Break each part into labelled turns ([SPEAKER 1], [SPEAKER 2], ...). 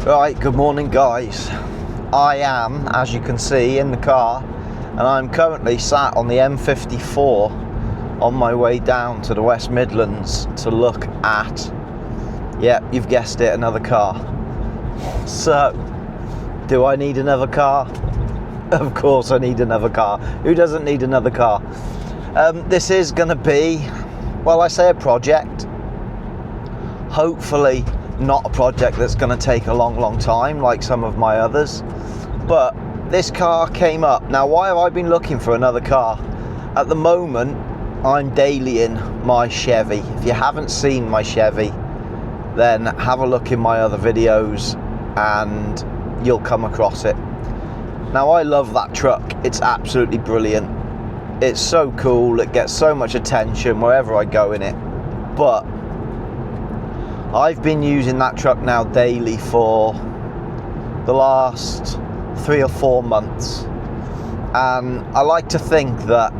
[SPEAKER 1] Right, good morning guys. I am, as you can see, in the car and I'm currently sat on the M54 on my way down to the West Midlands to look at, yep, you've guessed it, another car. So, do I need another car? Of course I need another car. Who doesn't need another car? This is going to be, well, I say a project. Hopefully not a project that's going to take a long time like some of my others, but this car came up. Now, why have I been looking for another car? At the moment I'm dailying my Chevy. If you haven't seen my Chevy, then have a look in my other videos and you'll come across it. Now, I love that truck. It's absolutely brilliant. It's so cool. It gets so much attention wherever I go in it. But I've been using that truck now daily for the last 3 or 4 months, and I like to think that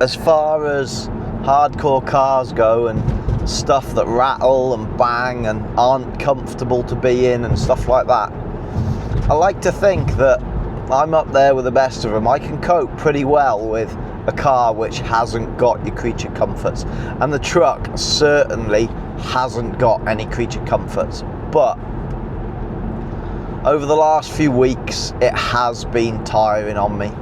[SPEAKER 1] as far as hardcore cars go and stuff that rattle and bang and aren't comfortable to be in and stuff like that, I like to think that I'm up there with the best of them. I can cope pretty well with a car which hasn't got your creature comforts, and the truck certainly hasn't got any creature comforts. But over the last few weeks it has been tiring on me,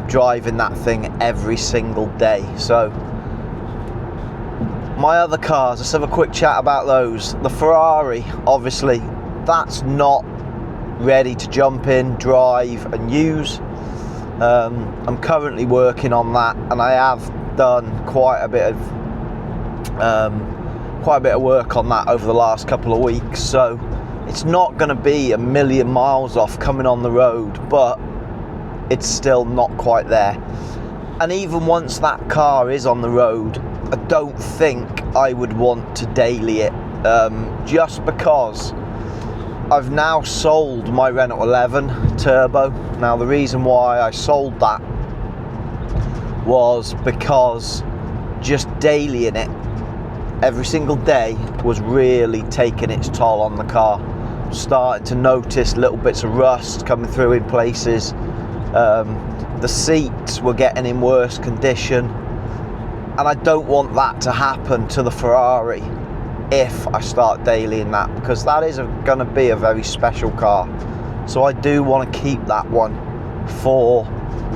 [SPEAKER 1] driving that thing every single day. So my other cars, let's have a quick chat about those. The Ferrari, obviously that's not ready to jump in, drive and use. I'm currently working on that, and I have done quite a bit of work on that over the last couple of weeks, so it's not going to be a million miles off coming on the road, but it's still not quite there. And even once that car is on the road, I don't think I would want to daily it, just because I've now sold my Renault 11 Turbo. Now, the reason why I sold that was because just dailying it every single day was really taking its toll on the car. Starting to notice little bits of rust coming through in places. The seats were getting in worse condition, and I don't want that to happen to the Ferrari if I start dailying that, because that is going to be a very special car. So I do want to keep that one for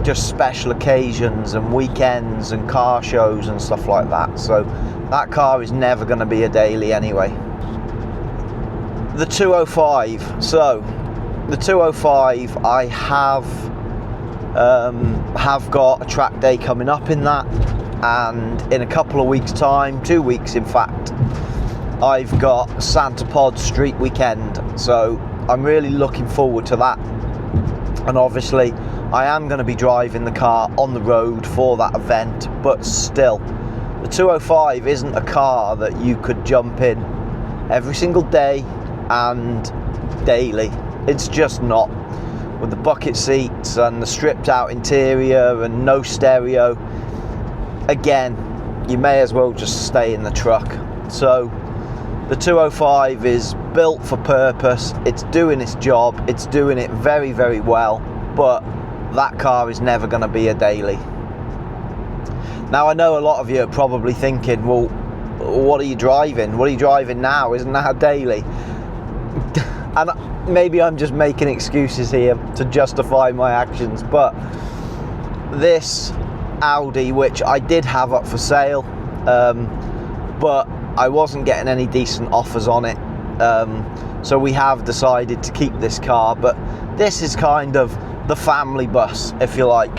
[SPEAKER 1] just special occasions and weekends and car shows and stuff like that. So that car is never going to be a daily anyway. The 205. So the 205, I have got a track day coming up in that, and in a couple of weeks time, 2 weeks in fact, I've got Santa Pod Street Weekend. So I'm really looking forward to that, and obviously I am going to be driving the car on the road for that event. But still, the 205 isn't a car that you could jump in every single day and daily. It's just not. With the bucket seats and the stripped out interior and no stereo, again, you may as well just stay in the truck. So the 205 is built for purpose. It's doing its job. It's doing it very, very well. But that car is never going to be a daily. Now, I know a lot of you are probably thinking, well, what are you driving? What are you driving now? Isn't that a daily? And maybe I'm just making excuses here to justify my actions, but this Audi, which I did have up for sale, but I wasn't getting any decent offers on it, so we have decided to keep this car. But this is kind of the family bus, if you like.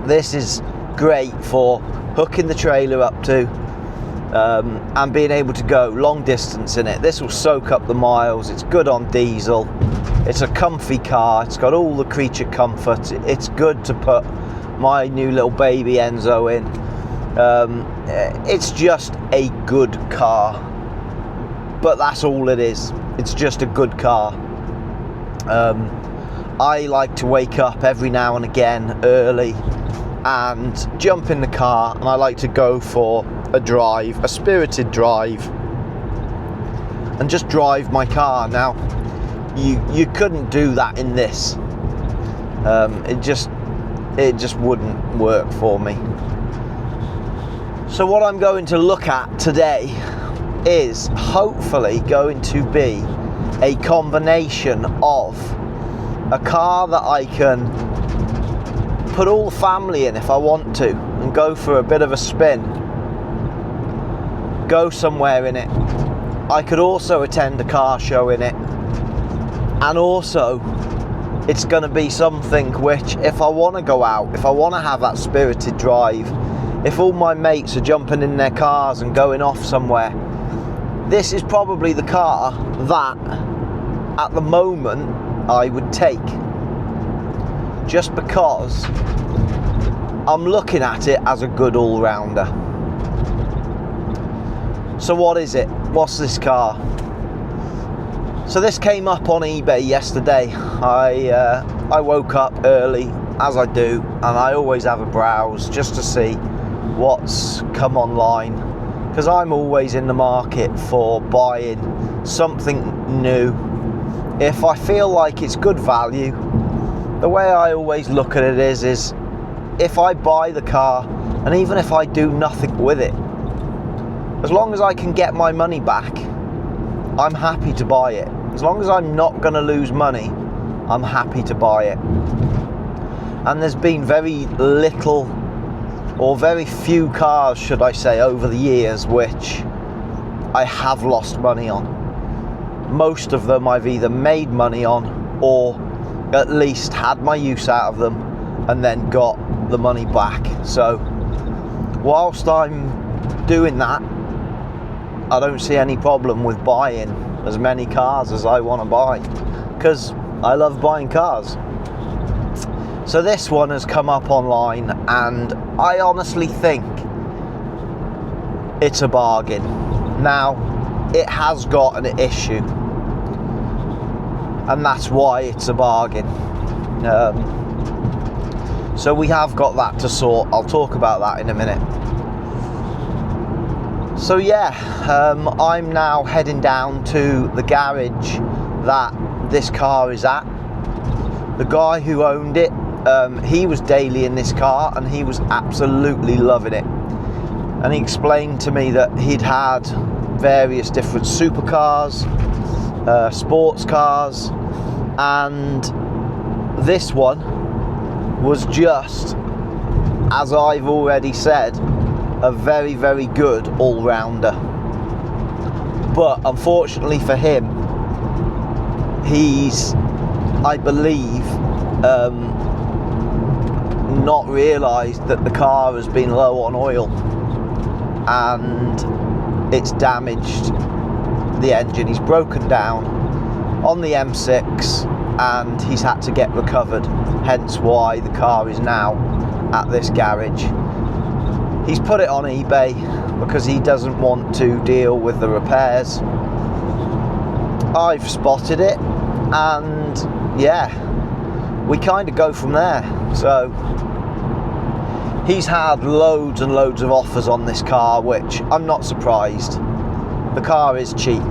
[SPEAKER 1] This is great for hooking the trailer up to and being able to go long distance in it. This will soak up the miles. It's good on diesel. It's a comfy car. It's got all the creature comforts. It's good to put my new little baby Enzo in. It's just a good car, but that's all it is. It's just a good car. I like to wake up every now and again early and jump in the car, and I like to go for a drive, a spirited drive, and just drive my car. Now, you couldn't do that in this. It just wouldn't work for me. So what I'm going to look at today is hopefully going to be a combination of a car that I can put all the family in if I want to and go for a bit of a spin, go somewhere in it. I could also attend a car show in it, and also it's going to be something which, if I want to go out, if I want to have that spirited drive, if all my mates are jumping in their cars and going off somewhere, this is probably the car that at the moment I would take, just because I'm looking at it as a good all-rounder. So what is it? What's this car? So this came up on eBay yesterday. I woke up early, as I do, and I always have a browse just to see what's come online, because I'm always in the market for buying something new. If I feel like it's good value, the way I always look at it is if I buy the car, and even if I do nothing with it, as long as I can get my money back, I'm happy to buy it. As long as I'm not going to lose money, I'm happy to buy it. And there's been very little, or very few cars, should I say, over the years which I have lost money on. Most of them I've either made money on, or at least had my use out of them and then got the money back. So whilst I'm doing that, I don't see any problem with buying as many cars as I want to buy, because I love buying cars. So this one has come up online, and I honestly think it's a bargain. Now, it has got an issue, and that's why it's a bargain. So we have got that to sort. I'll talk about that in a minute. So yeah, I'm now heading down to the garage that this car is at. The guy who owned it, he was daily in this car and he was absolutely loving it. And he explained to me that he'd had various different supercars, sports cars, and this one was just, as I've already said, a very, very good all-rounder. But unfortunately for him, he's, I believe, not realised that the car has been low on oil and it's damaged the engine. He's broken down on the M6 and he's had to get recovered, hence why the car is now at this garage. He's put it on eBay because he doesn't want to deal with the repairs. I've spotted it, and yeah, we kind of go from there. So he's had loads and loads of offers on this car, which I'm not surprised. The car is cheap,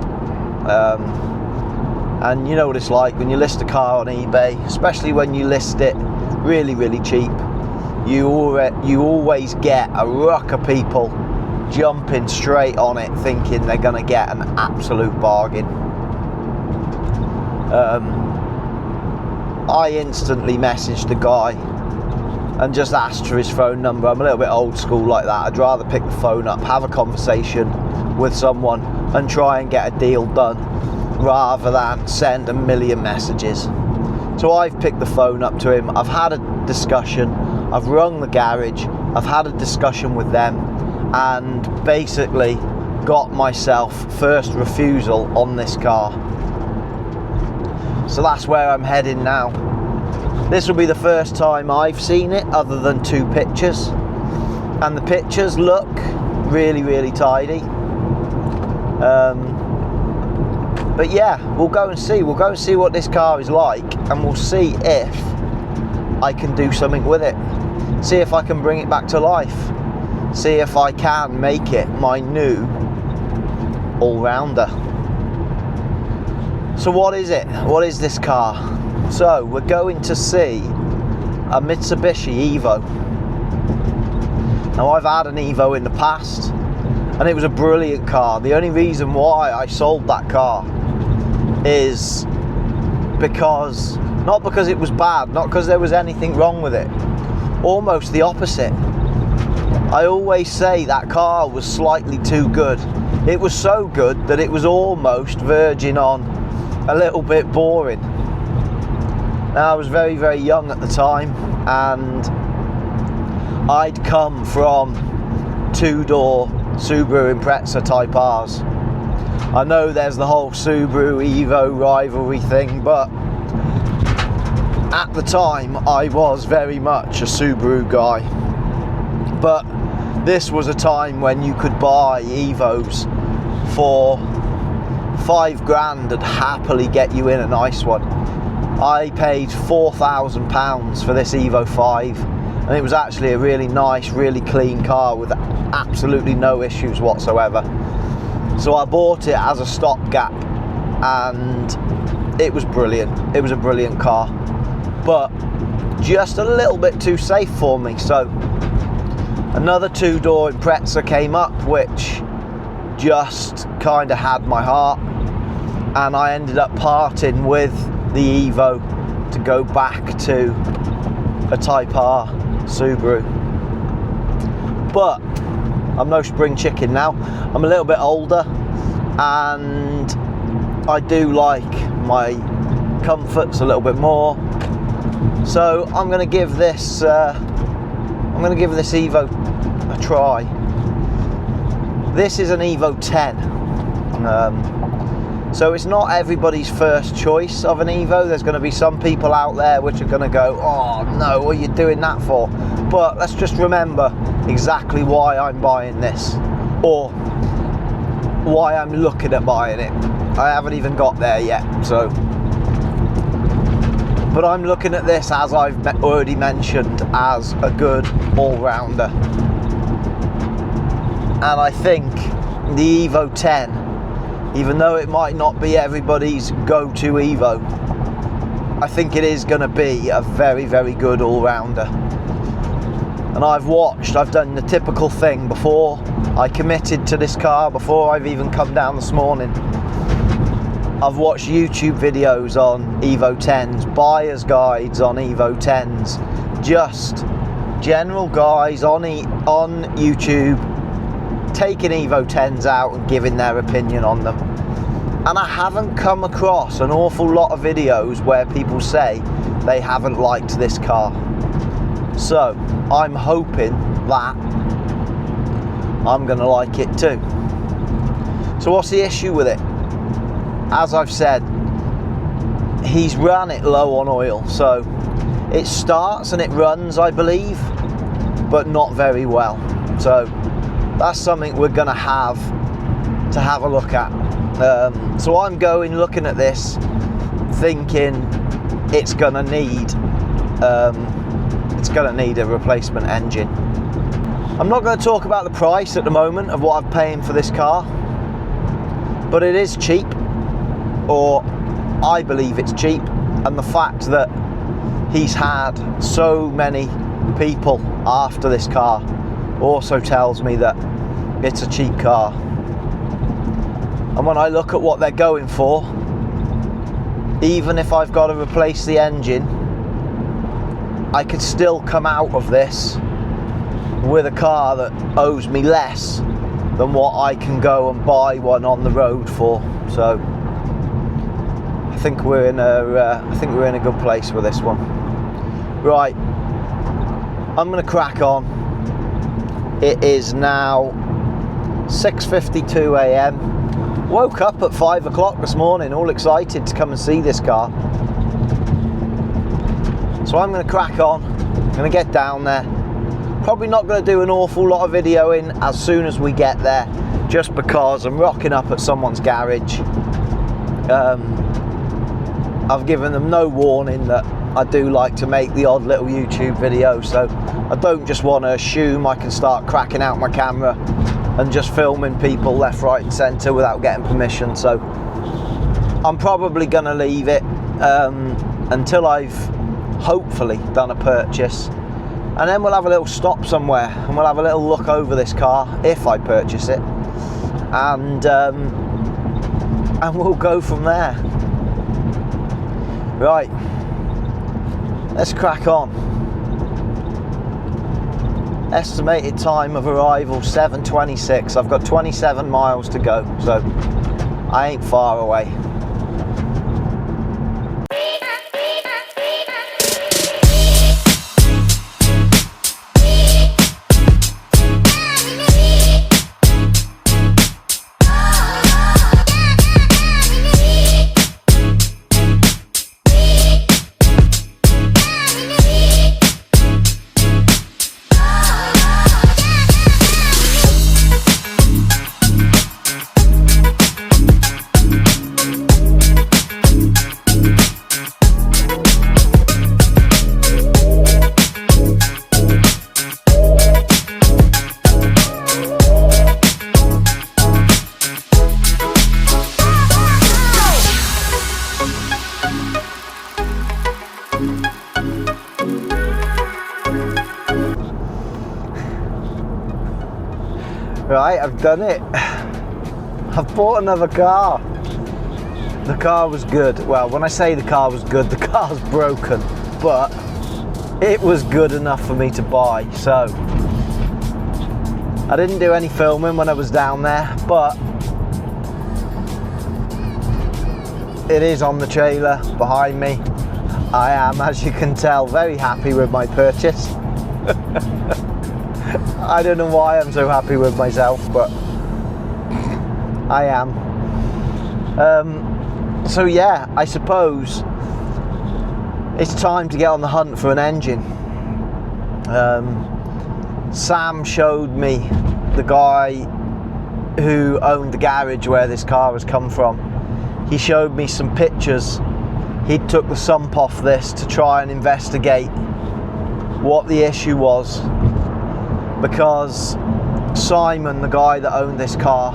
[SPEAKER 1] and you know what it's like when you list a car on eBay, especially when you list it really, really cheap. You always get a ruck of people jumping straight on it, thinking they're going to get an absolute bargain. I instantly messaged the guy and just asked for his phone number. I'm a little bit old school like that. I'd rather pick the phone up, have a conversation with someone and try and get a deal done, rather than send a million messages. So I've picked the phone up to him. I've had a discussion. I've rung the garage. I've had a discussion with them and basically got myself first refusal on this car. So that's where I'm heading now. This will be the first time I've seen it other than 2 pictures, and the pictures look really, really tidy. But yeah, we'll go and see. We'll go and see what this car is like, and we'll see if I can do something with it. See if I can bring it back to life. See if I can make it my new all-rounder. So what is it? What is this car? So we're going to see a Mitsubishi Evo. Now I've had an Evo in the past and it was a brilliant car. The only reason why I sold that car is because, not because it was bad, not because there was anything wrong with it, almost the opposite. I always say that car was slightly too good. It was so good that it was almost verging on a little bit boring. Now I was very, very young at the time and I'd come from two-door Subaru Impreza Type Rs. I know there's the whole Subaru Evo rivalry thing, but at the time I was very much a Subaru guy. But this was a time when you could buy Evos for £5 and happily get you in a nice one. I paid £4,000 for this Evo 5 and it was actually a really nice, really clean car with absolutely no issues whatsoever. So I bought it as a stopgap and it was brilliant. It was a brilliant car, but just a little bit too safe for me. So another two-door Impreza came up which just kind of had my heart, and I ended up parting with the Evo to go back to a Type R Subaru. But I'm no spring chicken now. I'm a little bit older and I do like my comforts a little bit more. So I'm going to give this Evo a try. This is an Evo 10. So it's not everybody's first choice of an Evo. There's going to be some people out there which are going to go, oh no, what are you doing that for? But let's just remember exactly why I'm buying this, or why I'm looking at buying it. I haven't even got there yet, so. But I'm looking at this, as I've already mentioned, as a good all-rounder. And I think the Evo 10, even though it might not be everybody's go-to Evo, I think it is going to be a very, very good all-rounder. And I've done the typical thing before I committed to this car, before I've even come down this morning. I've watched YouTube videos on Evo 10s, buyer's guides on Evo 10s, just general guys on YouTube taking Evo 10s out and giving their opinion on them. And I haven't come across an awful lot of videos where people say they haven't liked this car. So I'm hoping that I'm going to like it too. So what's the issue with it? As I've said, he's run it low on oil. So it starts and it runs, I believe, but not very well. So that's something we're going to have a look at. So I'm looking at this thinking it's going to need a replacement engine. I'm not going to talk about the price at the moment of what I'm paying for this car, but it is cheap, or I believe it's cheap, and the fact that he's had so many people after this car also tells me that it's a cheap car. And when I look at what they're going for, even if I've got to replace the engine, I could still come out of this with a car that owes me less than what I can go and buy one on the road for. So I think we're in a good place with this one. Right, I'm going to crack on. It is now 6:52 a.m. Woke up at 5 o'clock this morning, all excited to come and see this car. So I'm going to crack on. I'm going to get down there. Probably not going to do an awful lot of videoing as soon as we get there, just because I'm rocking up at someone's garage. I've given them no warning that I do like to make the odd little YouTube video, so I don't just want to assume I can start cracking out my camera and just filming people left, right and centre without getting permission. So I'm probably going to leave it until I've hopefully done a purchase, and then we'll have a little stop somewhere and we'll have a little look over this car if I purchase it, and we'll go from there. Right, let's crack on. Estimated time of arrival 7:26. I've got 27 miles to go, so I ain't far away. Right, I've done it. I've bought another car. The car was good. Well, when I say the car was good, the car's broken, but it was good enough for me to buy. So I didn't do any filming when I was down there, but it is on the trailer behind me. I am, as you can tell, very happy with my purchase. I don't know why I'm so happy with myself, but I am. So yeah, I suppose it's time to get on the hunt for an engine. Sam showed me the guy who owned the garage where this car has come from. He showed me some pictures. He took the sump off this to try and investigate what the issue was, because Simon, the guy that owned this car,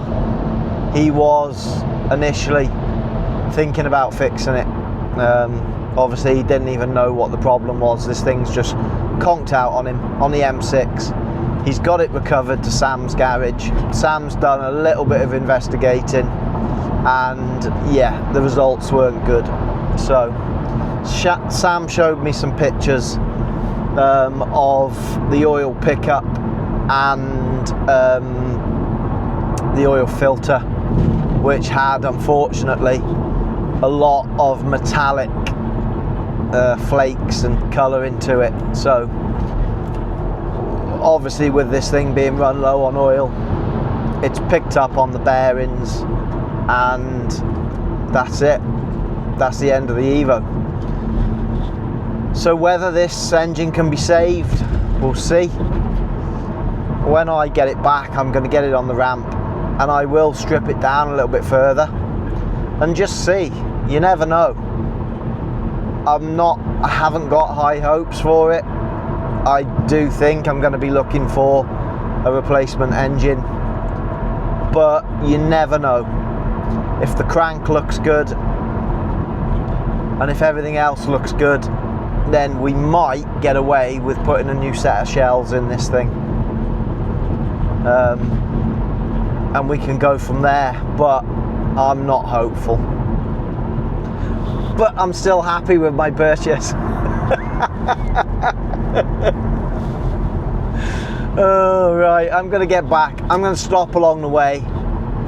[SPEAKER 1] he was initially thinking about fixing it. Obviously he didn't even know what the problem was. This thing's just conked out on him on the M6. He's got it recovered to Sam's garage. Sam's done a little bit of investigating, and yeah, the results weren't good. So Sam showed me some pictures of the oil pickup and the oil filter, which had unfortunately a lot of metallic flakes and colour into it. So obviously with this thing being run low on oil, it's picked up on the bearings, and that's it. That's the end of the Evo. So whether this engine can be saved, we'll see. When I get it back, I'm going to get it on the ramp, and I will strip it down a little bit further and just see. You never know. I haven't got high hopes for it. I do think I'm going to be looking for a replacement engine, but you never know. If the crank looks good and if everything else looks good, then we might get away with putting a new set of shells in this thing, and we can go from there. But I'm not hopeful, but I'm still happy with my purchase. Oh, right, I'm gonna get back. I'm gonna stop along the way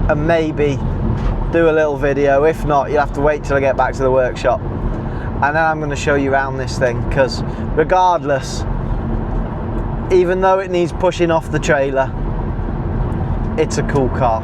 [SPEAKER 1] and maybe do a little video. If not, you'll have to wait till I get back to the workshop, and then I'm going to show you around this thing, because regardless, even though it needs pushing off the trailer, it's a cool car.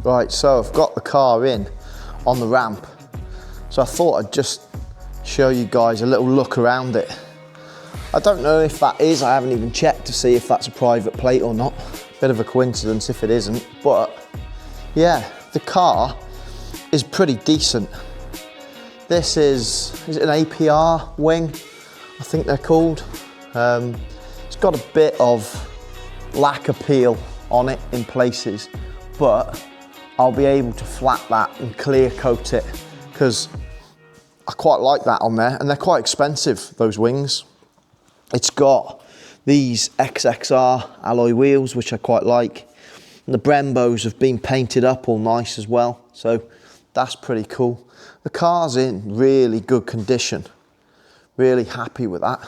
[SPEAKER 1] Right, so I've got the car in on the ramp. So I thought I'd just show you guys a little look around it. I don't know if that is, I haven't even checked to see if that's a private plate or not. Bit of a coincidence if it isn't, but yeah, the car is pretty decent. This is it an APR wing? I think they're called. It's got a bit of lack appeal on it in places, but I'll be able to flat that and clear coat it because I quite like that on there, and they're quite expensive, those wings. It's got these XXR alloy wheels, which I quite like. And the Brembos have been painted up all nice as well, so that's pretty cool. The car's in really good condition. Really happy with that.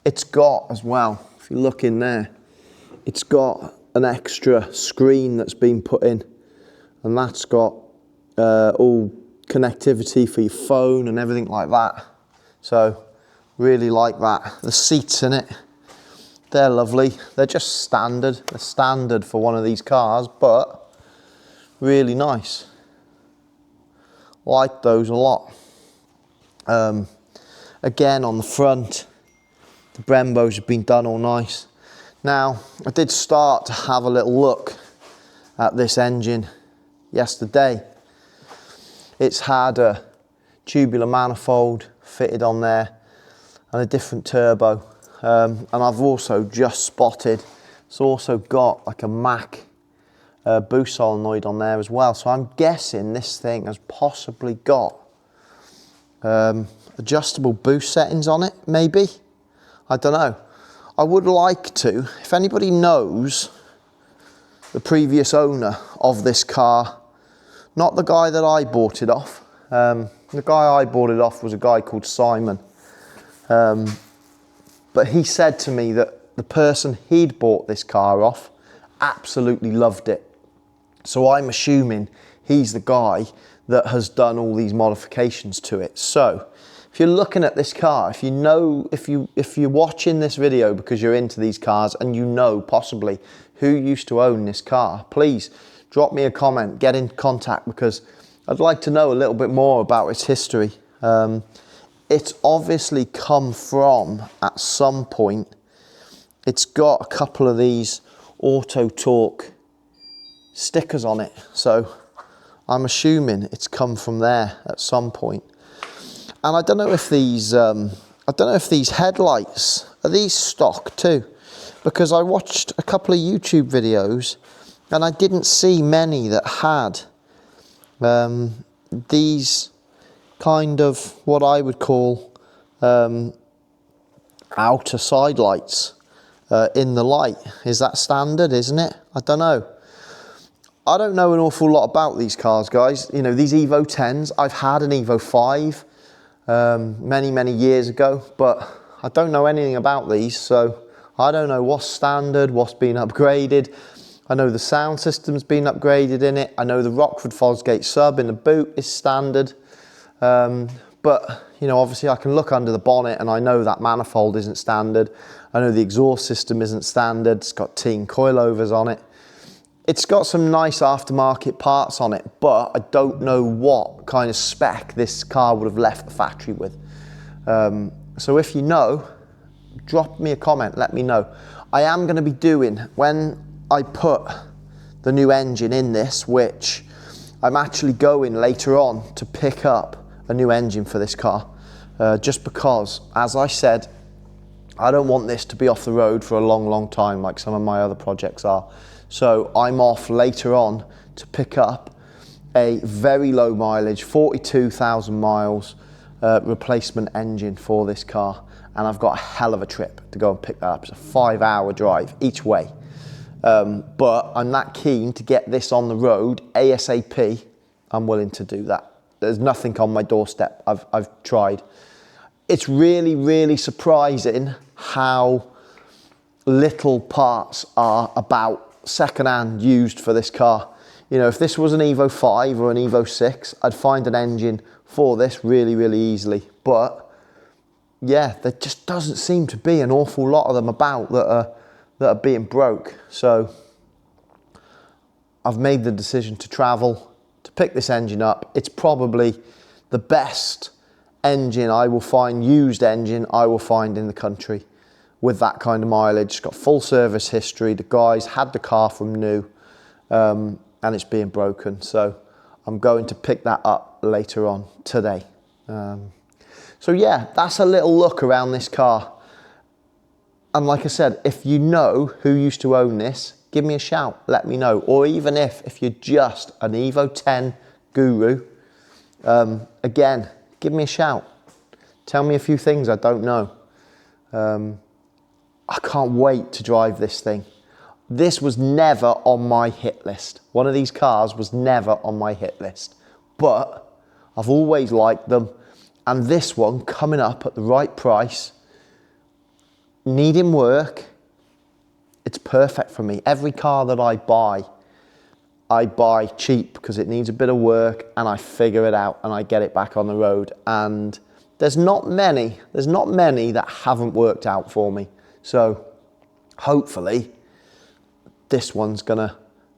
[SPEAKER 1] It's got as well, if you look in there, it's got an extra screen that's been put in, and that's got all connectivity for your phone and everything like that. So really like that. The seats in it, they're lovely. They're just standard. They're standard for one of these cars, but really nice. Like those a lot. Again, on the front, the Brembos have been done all nice. Now, I did start to have a little look at this engine yesterday. It's had a tubular manifold fitted on there and a different turbo. And I've also just spotted, it's also got like a Mack boost solenoid on there as well. So I'm guessing this thing has possibly got adjustable boost settings on it, maybe? I don't know. I would like to, if anybody knows the previous owner of this car, not the guy that I bought it off. The guy I bought it off was a guy called Simon. But he said to me that the person he'd bought this car off absolutely loved it. So I'm assuming he's the guy that has done all these modifications to it. So if you're looking at this car, if you're watching this video because you're into these cars and you know possibly who used to own this car, please drop me a comment, get in contact, because I'd like to know a little bit more about its history. It's obviously come from, at some point, it's got a couple of these Auto Torque stickers on it, so I'm assuming it's come from there at some point. And I don't know if these headlights, are these stock too? Because I watched a couple of YouTube videos and I didn't see many that had these kind of what I would call outer side lights in the light. Is that standard, isn't it? I don't know. I don't know an awful lot about these cars, guys. You know, these Evo 10s, I've had an Evo 5 many years ago, but I don't know anything about these, so I don't know what's standard, what's been upgraded. I know the sound system's been upgraded in it. I know the Rockford Fosgate sub in the boot is standard. But, you know, obviously I can look under the bonnet and I know that manifold isn't standard. I know the exhaust system isn't standard. It's got teen coilovers on it. It's got some nice aftermarket parts on it, but I don't know what kind of spec this car would have left the factory with. So if you know, drop me a comment, let me know. I am going to be doing, when I put the new engine in this, which I'm actually going later on to pick up a new engine for this car, just because, as I said, I don't want this to be off the road for a long time like some of my other projects are. So I'm off later on to pick up a very low mileage, 42,000 miles replacement engine for this car. And I've got a hell of a trip to go and pick that up. It's a 5-hour drive each way. But I'm that keen to get this on the road ASAP. I'm willing to do that. There's nothing on my doorstep. I've tried. It's really surprising how little parts are about second-hand used for this car. You know, if this was an Evo 5 or an Evo 6, I'd find an engine for this really easily. But yeah, there just doesn't seem to be an awful lot of them about that are being broke. So I've made the decision to travel, to pick this engine up. It's probably the best engine I will find, used engine I will find in the country with that kind of mileage. It's got full service history. The guys had the car from new, and it's being broken. So I'm going to pick that up later on today. So yeah, that's a little look around this car. And like I said, if you know who used to own this, give me a shout, let me know. Or even if you're just an Evo 10 guru, again, give me a shout. Tell me a few things I don't know. I can't wait to drive this thing. This was never on my hit list. One of these cars was never on my hit list. But I've always liked them. And this one coming up at the right price, needing work, it's perfect for me. Every car that I buy cheap because it needs a bit of work, and I figure it out and I get it back on the road. And there's not many that haven't worked out for me. So hopefully this one's gonna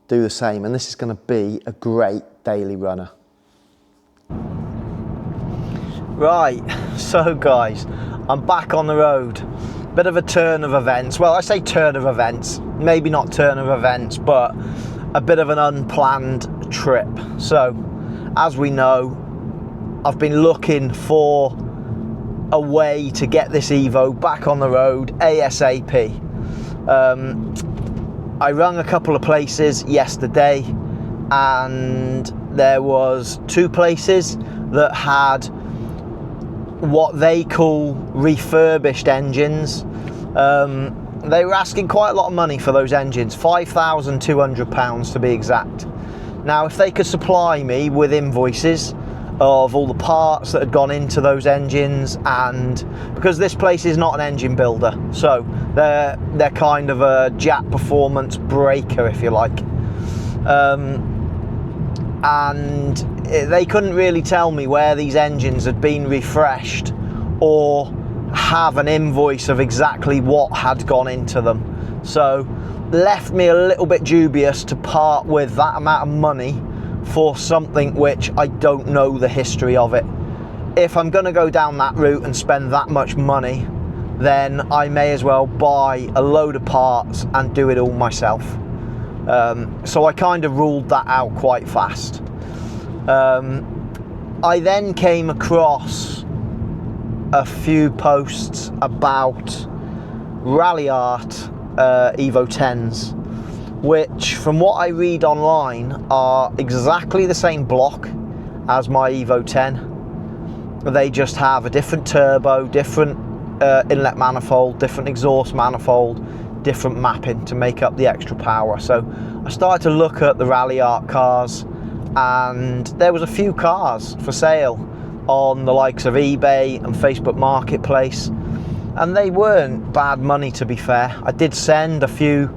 [SPEAKER 1] do the same, and this is gonna be a great daily runner. Right, so guys, I'm back on the road. Bit of a turn of events. Well, I say turn of events, maybe not turn of events, but a bit of an unplanned trip. So, as we know, I've been looking for a way to get this Evo back on the road ASAP. I rung a couple of places yesterday, and there was 2 places that had what they call refurbished engines. They were asking quite a lot of money for those engines, £5,200 to be exact. Now, if they could supply me with invoices of all the parts that had gone into those engines, and because this place is not an engine builder, so they're kind of a Jap performance breaker, if you like, and they couldn't really tell me where these engines had been refreshed or have an invoice of exactly what had gone into them. So left me a little bit dubious to part with that amount of money for something which I don't know the history of it. If I'm going to go down that route and spend that much money, then I may as well buy a load of parts and do it all myself. So I kind of ruled that out quite fast. I then came across a few posts about Rally Art Evo 10s, which from what I read online are exactly the same block as my Evo 10. They just have a different turbo, different inlet manifold, different exhaust manifold, different mapping to make up the extra power. So I started to look at the Rally Art cars, and there was a few cars for sale on the likes of eBay and Facebook Marketplace, and they weren't bad money, to be fair. I did send a few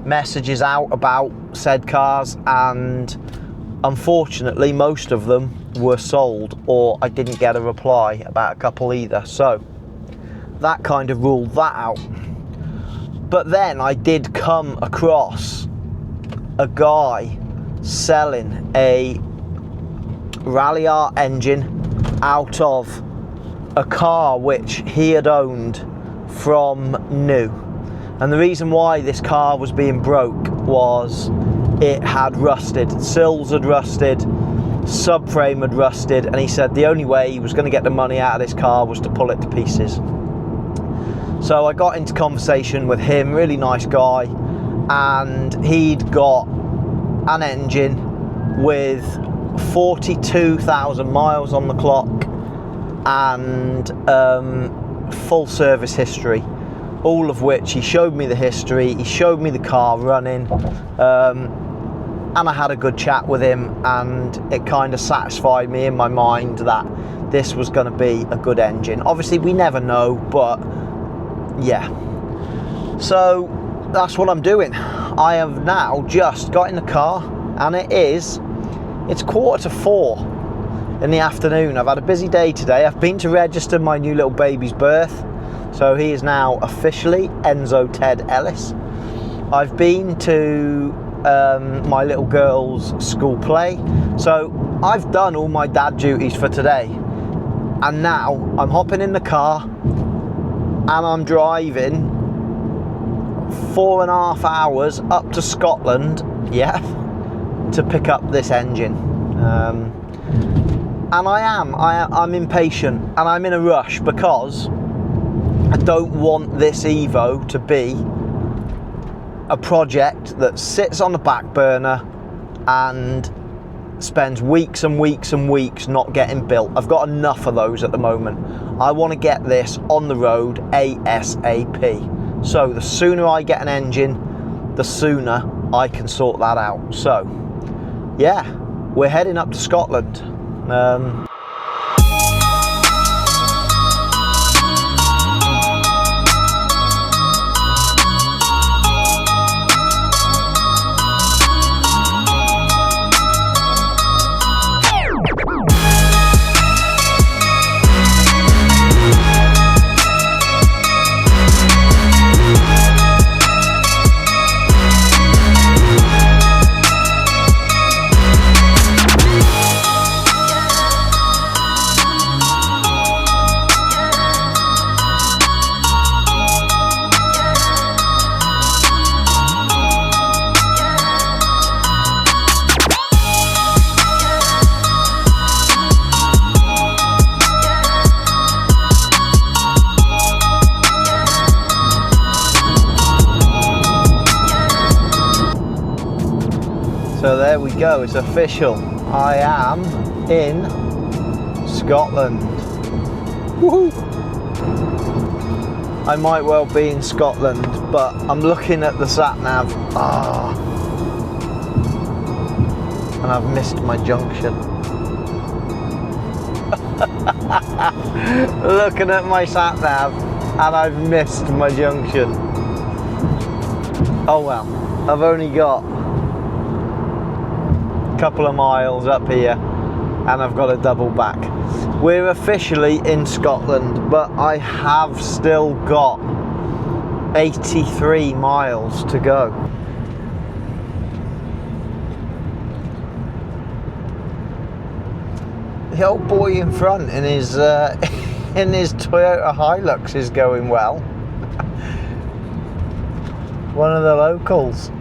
[SPEAKER 1] messages out about said cars, and unfortunately most of them were sold, or I didn't get a reply about a couple either. So that kind of ruled that out. But then I did come across a guy selling a Rally Art engine out of a car which he had owned from new. And the reason why this car was being broke was it had rusted. Sills had rusted, subframe had rusted, and he said the only way he was going to get the money out of this car was to pull it to pieces. So I got into conversation with him, really nice guy, and he'd got an engine with 42,000 miles on the clock and full service history, all of which he showed me the history, he showed me the car running, and I had a good chat with him, and it kind of satisfied me in my mind that this was going to be a good engine. Obviously we never know, but yeah. So that's what I'm doing. I have now just got in the car, and it's 4:15 in the afternoon. I've had a busy day today. I've been to register my new little baby's birth, so he is now officially Enzo Ted Ellis. I've been to my little girl's school play. So I've done all my dad duties for today, and now I'm hopping in the car and I'm driving 4.5 hours up to Scotland, yeah, to pick up this engine. And I'm impatient, and I'm in a rush because I don't want this Evo to be a project that sits on the back burner and spends weeks and weeks and weeks not getting built. I've got enough of those at the moment. I want to get this on the road ASAP. So the sooner I get an engine, the sooner I can sort that out. So yeah, we're heading up to Scotland. So there we go, it's official. I am in Scotland. Woohoo! I might well be in Scotland, but I'm looking at the sat-nav. And I've missed my junction. Looking at my sat-nav and I've missed my junction. Oh well, I've only got couple of miles up here and I've got to double back. We're officially in Scotland, but I have still got 83 miles to go. The old boy in front in his Toyota Hilux is going well. One of the locals.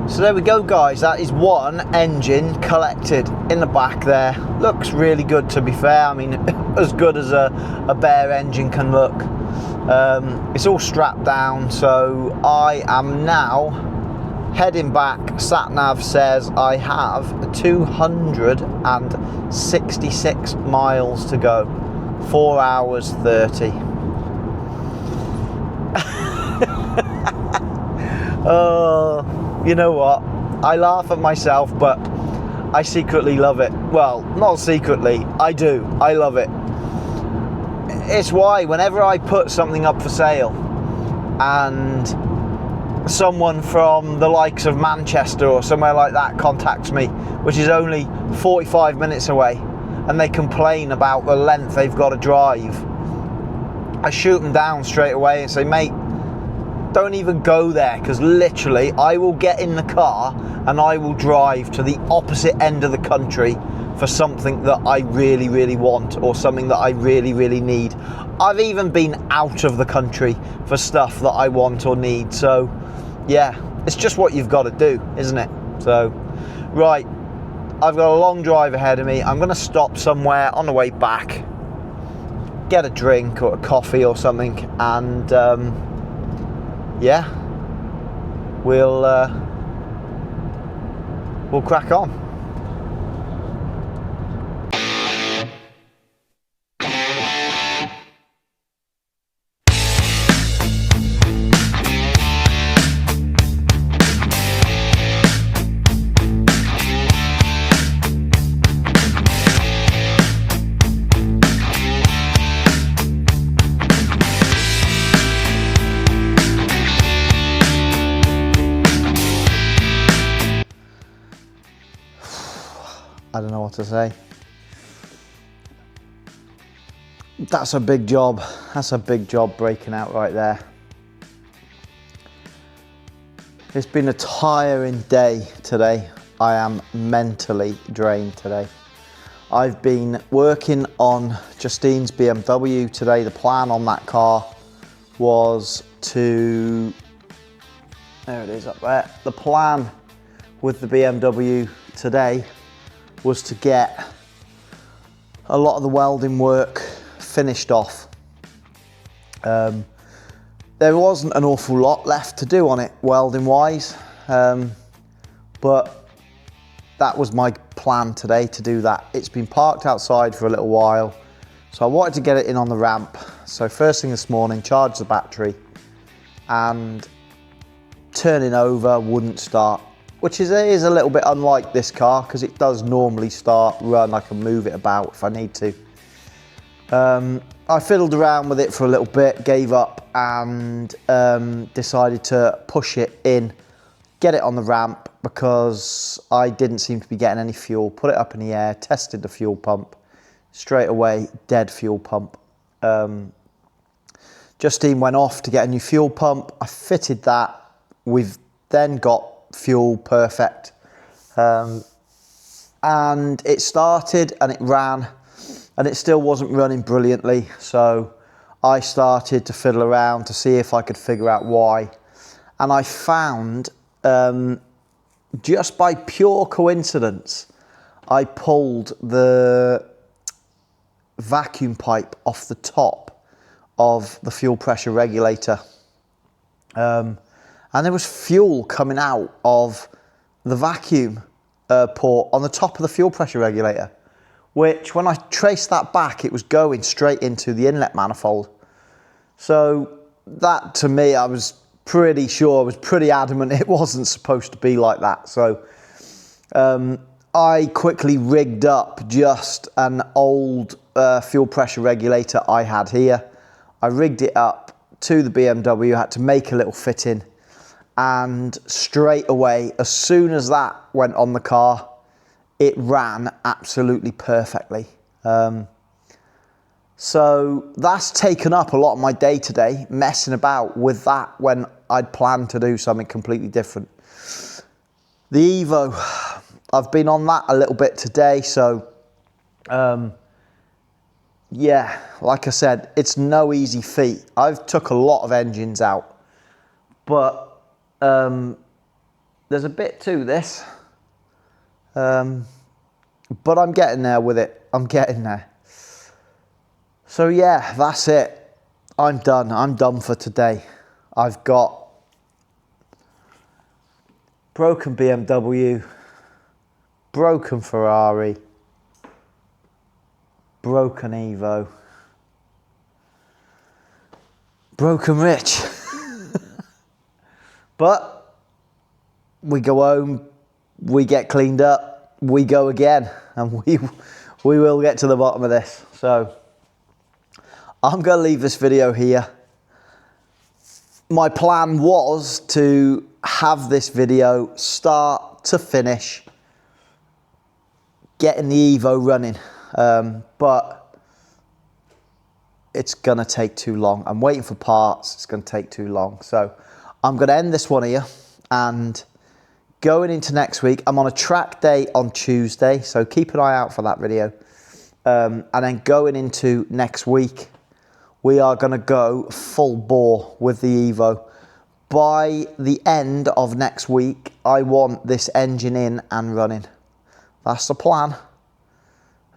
[SPEAKER 1] So there we go guys, that is one engine collected in the back there. Looks really good, to be fair. I mean, as good as a bare engine can look. It's all strapped down, so I am now heading back. Sat-nav says I have 266 miles to go, 4 hours 30. Oh, you know what? I laugh at myself, but I secretly love it. Well, not secretly, I do. I love it. It's why whenever I put something up for sale and someone from the likes of Manchester or somewhere like that contacts me, which is only 45 minutes away, and they complain about the length they've got to drive, I shoot them down straight away and say, mate, don't even go there, because literally I will get in the car and I will drive to the opposite end of the country for something that I really, really want, or something that I really, really need. I've even been out of the country for stuff that I want or need. So yeah, it's just what you've got to do, isn't it? So right, I've got a long drive ahead of me. I'm going to stop somewhere on the way back, get a drink or a coffee or something, and yeah, we'll crack on. I don't know what to say. That's a big job. That's a big job breaking out right there. It's been a tiring day today. I am mentally drained today. I've been working on Justine's BMW today. The plan on that car was to, there it is up there. The plan with the BMW today was to get a lot of the welding work finished off. There wasn't an awful lot left to do on it welding wise, but that was my plan today, to do that. It's been parked outside for a little while, so I wanted to get it in on the ramp. So first thing this morning, charged the battery, and turning over wouldn't start, which is a little bit unlike this car, because it does normally start, run. I can move it about if I need to. I fiddled around with it for a little bit, gave up, and decided to push it in, get it on the ramp, because I didn't seem to be getting any fuel. Put it up in the air, tested the fuel pump, straight away, dead fuel pump. Justine went off to get a new fuel pump. I fitted that. We've then got fuel perfect. And it started and it ran, and it still wasn't running brilliantly. So I started to fiddle around to see if I could figure out why. And I found, just by pure coincidence, I pulled the vacuum pipe off the top of the fuel pressure regulator. And there was fuel coming out of the vacuum port on the top of the fuel pressure regulator, which when I traced that back, it was going straight into the inlet manifold. So that, to me, I was pretty sure, I was pretty adamant it wasn't supposed to be like that. So I quickly rigged up just an old fuel pressure regulator I had here. I rigged it up to the BMW, had to make a little fitting, and straight away, as soon as that went on the car, it ran absolutely perfectly. So that's taken up a lot of my day today, messing about with that when I'd planned to do something completely different. The Evo, I've been on that a little bit today, so yeah, like I said, it's no easy feat. I've took a lot of engines out, but there's a bit to this, but I'm getting there with it. I'm getting there. So yeah, that's it. I'm done. I'm done for today. I've got broken BMW, broken Ferrari, broken Evo, broken Rich. But we go home, we get cleaned up, we go again, and we will get to the bottom of this. So I'm going to leave this video here. My plan was to have this video start to finish getting the Evo running, but it's going to take too long. I'm waiting for parts. It's going to take too long. So I'm going to end this one here, and going into next week, I'm on a track day on Tuesday, so keep an eye out for that video. And then going into next week, we are going to go full bore with the Evo. By the end of next week, I want this engine in and running. That's the plan.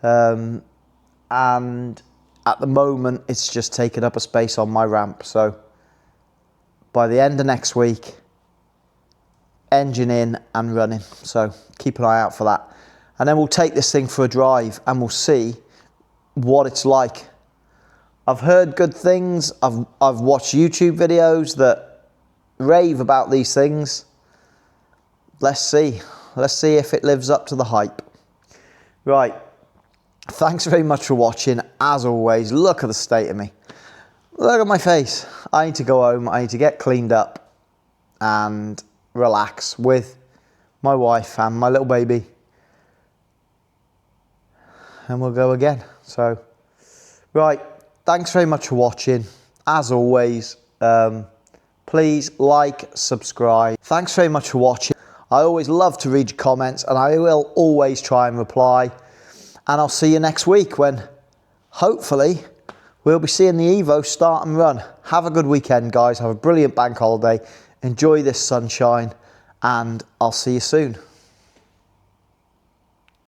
[SPEAKER 1] And at the moment, it's just taking up a space on my ramp. So by the end of next week, engine in and running. So keep an eye out for that. And then we'll take this thing for a drive and we'll see what it's like. I've heard good things. I've watched YouTube videos that rave about these things. Let's see. Let's see if it lives up to the hype. Right. Thanks very much for watching. As always, look at the state of me. Look at my face. I need to go home. I need to get cleaned up and relax with my wife and my little baby. and we'll go again. So, right, thanks very much for watching. As always, please like, subscribe. Thanks very much for watching. I always love to read your comments, and I will always try and reply. And I'll see you next week when, hopefully, we'll be seeing the Evo start and run. Have a good weekend, guys. Have a brilliant bank holiday. Enjoy this sunshine, and I'll see you soon.